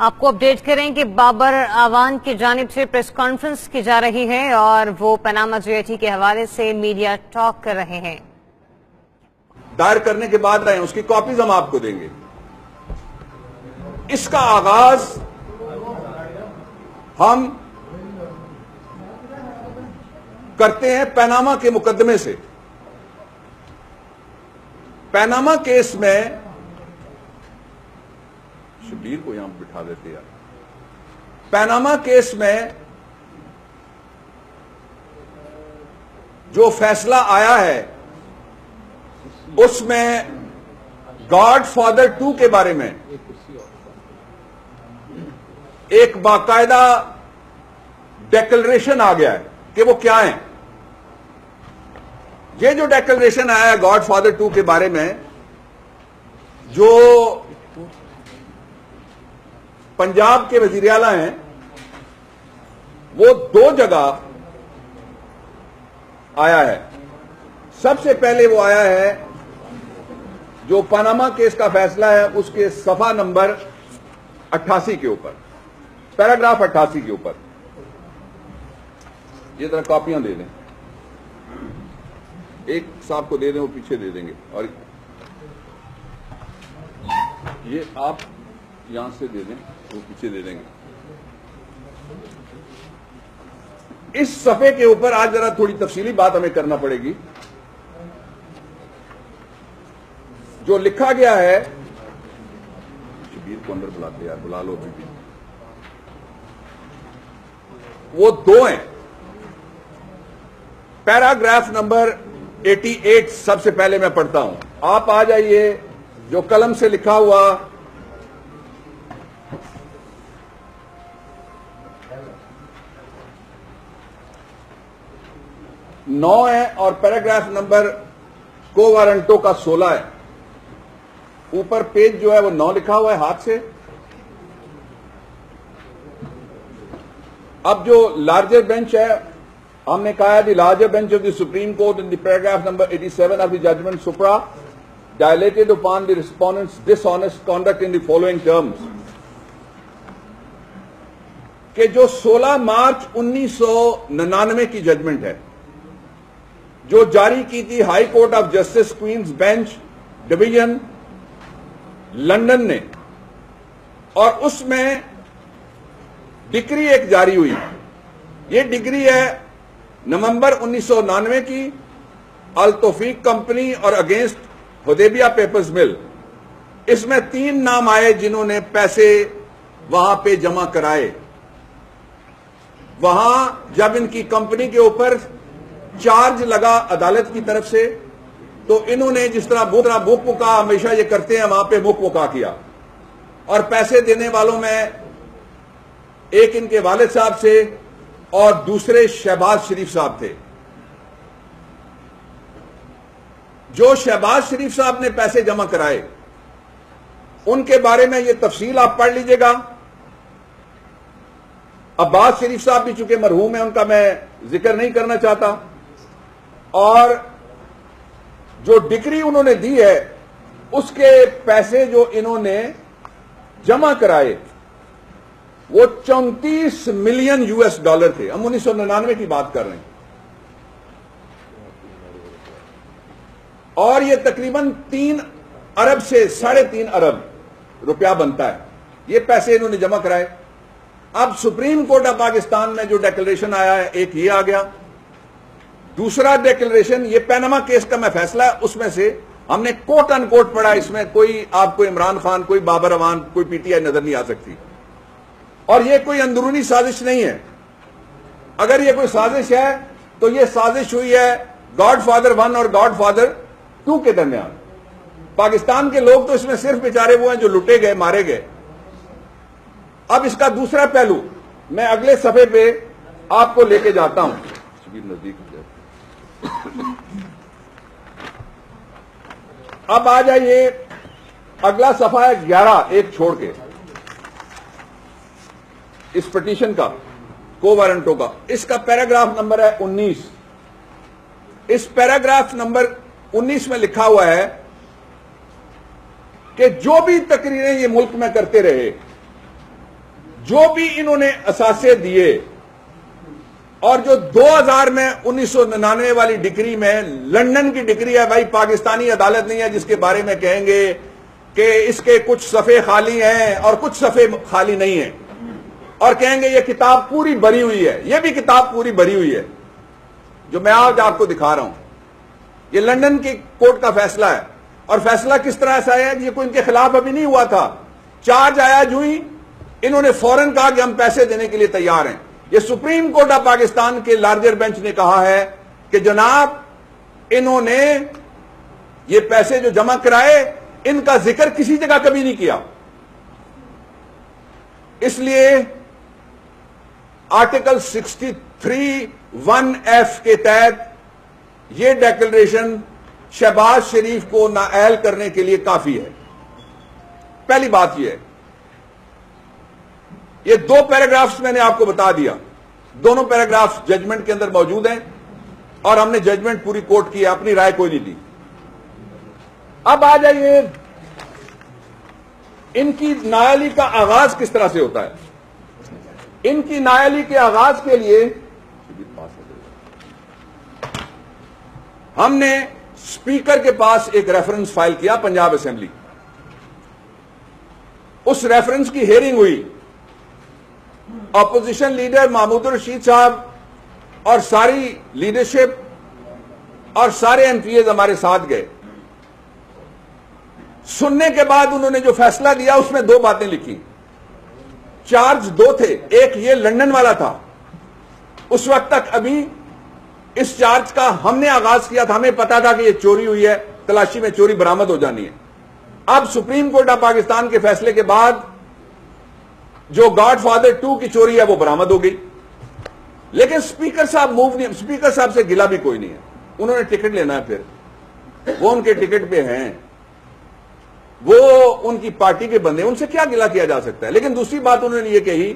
آپ کو اپڈیٹ کریں کہ بابر اعوان کی جانب سے پریس کانفرنس کی جا رہی ہے اور وہ پاناما GIT کے حوالے سے میڈیا ٹاک کر رہے ہیں. دائر کرنے کے بعد آئے اس کی کاپیز ہم آپ کو دیں گے. اس کا آغاز ہم کرتے ہیں پاناما کے مقدمے سے. پاناما کیس میں شبیر کو یہاں بٹھا دیتے یار. پاناما کیس میں جو فیصلہ آیا ہے اس میں گاڈ فادر 2 کے بارے میں ایک باقاعدہ ڈیکلریشن آ گیا ہے کہ وہ کیا ہیں. یہ جو ڈیکلریشن آیا ہے گاڈ فادر 2 کے بارے میں، جو پنجاب کے وزیر اعلیٰ ہیں، وہ 2 جگہ آیا ہے. سب سے پہلے وہ آیا ہے جو پاناما کیس کا فیصلہ ہے اس کے صفحہ نمبر 88 کے اوپر، پیراگراف 88 کے اوپر. یہ ذرا کاپیاں دے دیں، ایک صاحب کو دے دیں، وہ پیچھے دے دیں گے، اور یہ آپ یہاں سے دے دیں، وہ پیچھے دے دیں گے. اس صفحے کے اوپر آج ذرا تھوڑی تفصیلی بات ہمیں کرنا پڑے گی. جو لکھا گیا ہے، شبیر کو اندر بلاتے یار، بلا لو بھی. وہ 2 ہیں. پیراگراف نمبر 88 سب سے پہلے میں پڑھتا ہوں. آپ آ جائیے. جو قلم سے لکھا ہوا نو ہے اور پیراگراف نمبر کو وارنٹو کا 16 ہے. اوپر پیج جو ہے وہ 9 لکھا ہوا ہے ہاتھ سے. اب جو لارجر بینچ ہے، ہم نے کہا ہے the larger bench of the supreme court in the paragraph number 87 of the judgment supra dilated upon the respondent's dishonest conduct in the following terms. کہ جو 16 مارچ 1999 کی ججمنٹ ہے، جو جاری کی تھی high court of justice Queens bench division London نے، اور اس میں ڈگری ایک جاری ہوئی. یہ ڈگری ہے نومبر 1999 کی، التوفیق کمپنی اور اگینسٹ حدیبیہ پیپرز مل. اس میں 3 نام آئے جنہوں نے پیسے وہاں پہ جمع کرائے. وہاں جب ان کی کمپنی کے اوپر چارج لگا عدالت کی طرف سے، تو انہوں نے جس طرح بک مکا ہمیشہ یہ کرتے ہیں، وہاں پہ بک مکا کیا. اور پیسے دینے والوں میں ایک ان کے والد صاحب سے اور دوسرے شہباز شریف صاحب تھے. جو شہباز شریف صاحب نے پیسے جمع کرائے ان کے بارے میں یہ تفصیل آپ پڑھ لیجئے گا. عباس شریف صاحب بھی چونکہ مرحوم ہیں، ان کا میں ذکر نہیں کرنا چاہتا. اور جو ڈگری انہوں نے دی ہے اس کے پیسے جو انہوں نے جمع کرائے وہ 34 ملین $. تھے. ہم 1999 کی بات کر رہے ہیں. اور یہ تقریباً 3 ارب سے 3.5 ارب روپیہ بنتا ہے. یہ پیسے انہوں نے جمع کرائے. اب سپریم کورٹ آف پاکستان میں جو ڈیکلریشن آیا ہے، ایک یہ آ گیا. دوسرا ڈیکلریشن یہ پاناما کیس کا میں فیصلہ ہے، اس میں سے ہم نے کوٹ ان کوٹ پڑھا. اس میں کوئی آپ کو عمران خان، کوئی بابر اعوان، کوئی PTI نظر نہیں آ سکتی. اور یہ کوئی اندرونی سازش نہیں ہے. اگر یہ کوئی سازش ہے تو یہ سازش ہوئی ہے گاڈ فادر 1 اور گاڈ فادر 2 کے درمیان. پاکستان کے لوگ تو اس میں صرف بیچارے وہ ہیں جو لٹے گئے، مارے گئے. اب اس کا دوسرا پہلو میں اگلے صفحے پہ آپ کو لے کے جاتا ہوں. اب آ جائیے، اگلا صفحہ ہے 11 ایک چھوڑ کے، اس پٹیشن کا، کو وارنٹو کا. اس کا پیراگراف نمبر ہے 19. اس پیراگراف نمبر 19 میں لکھا ہوا ہے کہ جو بھی تقریریں یہ ملک میں کرتے رہے جو بھی انہوں نے اثاثے دیے اور جو 2000 میں 1999 والی ڈگری میں لندن کی ڈگری ہے، بھائی پاکستانی عدالت نہیں ہے جس کے بارے میں کہیں گے کہ اس کے کچھ صفحے خالی ہیں اور کچھ صفحے خالی نہیں ہیں، اور کہیں گے یہ کتاب پوری بھری ہوئی ہے. یہ بھی کتاب پوری بھری ہوئی ہے جو میں آج آپ کو دکھا رہا ہوں. یہ لندن کی کورٹ کا فیصلہ ہے، اور فیصلہ کس طرح سے آیا؟ یہ کوئی ان کے خلاف ابھی نہیں ہوا تھا. چارج آیا جو ہی انہوں نے فوراً کہا کہ ہم پیسے دینے کے لیے تیار ہیں. یہ سپریم کورٹ آف پاکستان کے لارجر بینچ نے کہا ہے کہ جناب انہوں نے یہ پیسے جو جمع کرائے ان کا ذکر کسی جگہ کبھی نہیں کیا. اس لیے آرٹیکل 63(1)(f) کے تحت یہ ڈیکلریشن شہباز شریف کو نااہل کرنے کے لیے کافی ہے. پہلی بات یہ ہے، یہ 2 پیراگرافز میں نے آپ کو بتا دیا، دونوں پیراگرافز ججمنٹ کے اندر موجود ہیں اور ہم نے ججمنٹ پوری کوٹ کی ہے، اپنی رائے کوئی نہیں دی. اب آ جائیے ان کی نااہلی کا آغاز کس طرح سے ہوتا ہے. ان کی نااہلی کے آغاز کے لیے ہم نے اسپیکر کے پاس ایک ریفرنس فائل کیا، پنجاب اسمبلی. اس ریفرنس کی ہیئرنگ ہوئی، اپوزیشن لیڈر محمود الرشید صاحب اور ساری لیڈرشپ اور سارے ایم پی ایز ہمارے ساتھ گئے. سننے کے بعد انہوں نے جو فیصلہ دیا اس میں 2 باتیں لکھی. چارج 2 تھے، ایک یہ لندن والا تھا، اس وقت تک ابھی اس چارج کا ہم نے آغاز کیا تھا، ہمیں پتا تھا کہ یہ چوری ہوئی ہے، تلاشی میں چوری برآمد ہو جانی ہے. اب سپریم کورٹ آف پاکستان کے فیصلے کے بعد جو گاڈ فادر 2 کی چوری ہے وہ برآمد ہو گئی. لیکن اسپیکر صاحب موو نہیں، اسپیکر صاحب سے گلا بھی کوئی نہیں ہے. انہوں نے ٹکٹ لینا ہے، پھر وہ ان کے ٹکٹ پہ ہیں، وہ ان کی پارٹی کے بندے، ان سے کیا گلا کیا جا سکتا ہے. لیکن دوسری بات انہوں نے یہ کہی،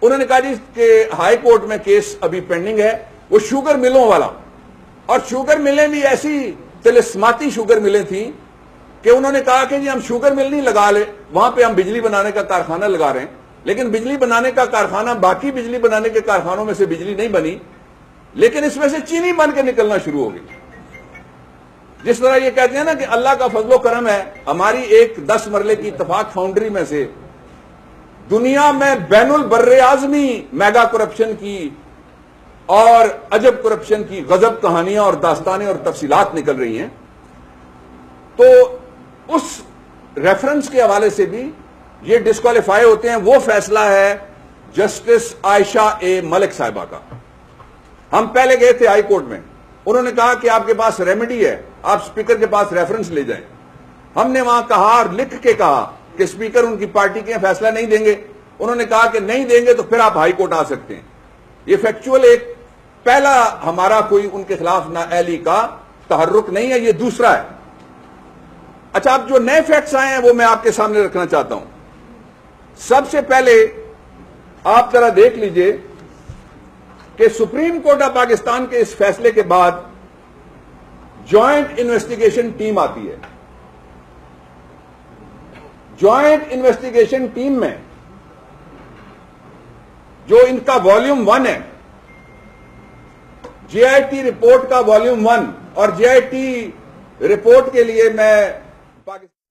انہوں نے کہا جی کہ ہائی کورٹ میں کیس ابھی پینڈنگ ہے وہ شوگر ملوں والا، اور شوگر ملیں بھی ایسی تلسماتی شوگر ملیں تھیں کہ انہوں نے کہا کہ جی ہم شوگر مل نہیں لگا لے، وہاں پہ ہم بجلی بنانے کا کارخانہ لگا رہے ہیں، لیکن بجلی بنانے کا کارخانہ باقی بجلی بنانے کے کارخانوں میں سے بجلی نہیں بنی، لیکن اس میں سے چینی بن کے نکلنا شروع ہو گئی. جس طرح یہ کہتے ہیں نا کہ اللہ کا فضل و کرم ہے، ہماری ایک 10 مرلے کی اتفاق فاؤنڈری میں سے دنیا میں بین البر اعظمی میگا کرپشن کی اور عجب کرپشن کی غضب کہانیاں اور داستانیں اور تفصیلات نکل رہی ہیں. تو اس ریفرنس کے حوالے سے بھی یہ ڈسکوالیفائی ہوتے ہیں. وہ فیصلہ ہے جسٹس عائشہ اے ملک صاحبہ کا. ہم پہلے گئے تھے ہائی کورٹ میں، انہوں نے کہا کہ آپ کے پاس ریمیڈی ہے، آپ اسپیکر کے پاس ریفرنس لے جائیں. ہم نے وہاں کہا اور لکھ کے کہا کہ اسپیکر ان کی پارٹی کے فیصلہ نہیں دیں گے. انہوں نے کہا کہ نہیں دیں گے تو پھر آپ ہائی کورٹ آ سکتے ہیں. یہ فیکچول ایک پہلا ہمارا کوئی ان کے خلاف نااہلی کا تحرک نہیں ہے، یہ دوسرا ہے. اچھا، اب جو نئے فیکٹس آئے ہیں وہ میں آپ کے سامنے رکھنا چاہتا ہوں. سب سے پہلے آپ ذرا دیکھ لیجئے کہ سپریم کورٹ آف پاکستان کے اس فیصلے کے بعد جوائنٹ انویسٹیگیشن ٹیم آتی ہے. جوائنٹ انویسٹیگیشن ٹیم میں جو ان کا والیوم 1 ہے، جے آئی ٹی رپورٹ کا والیوم 1، اور جے آئی ٹی رپورٹ کے لیے میں پاکستان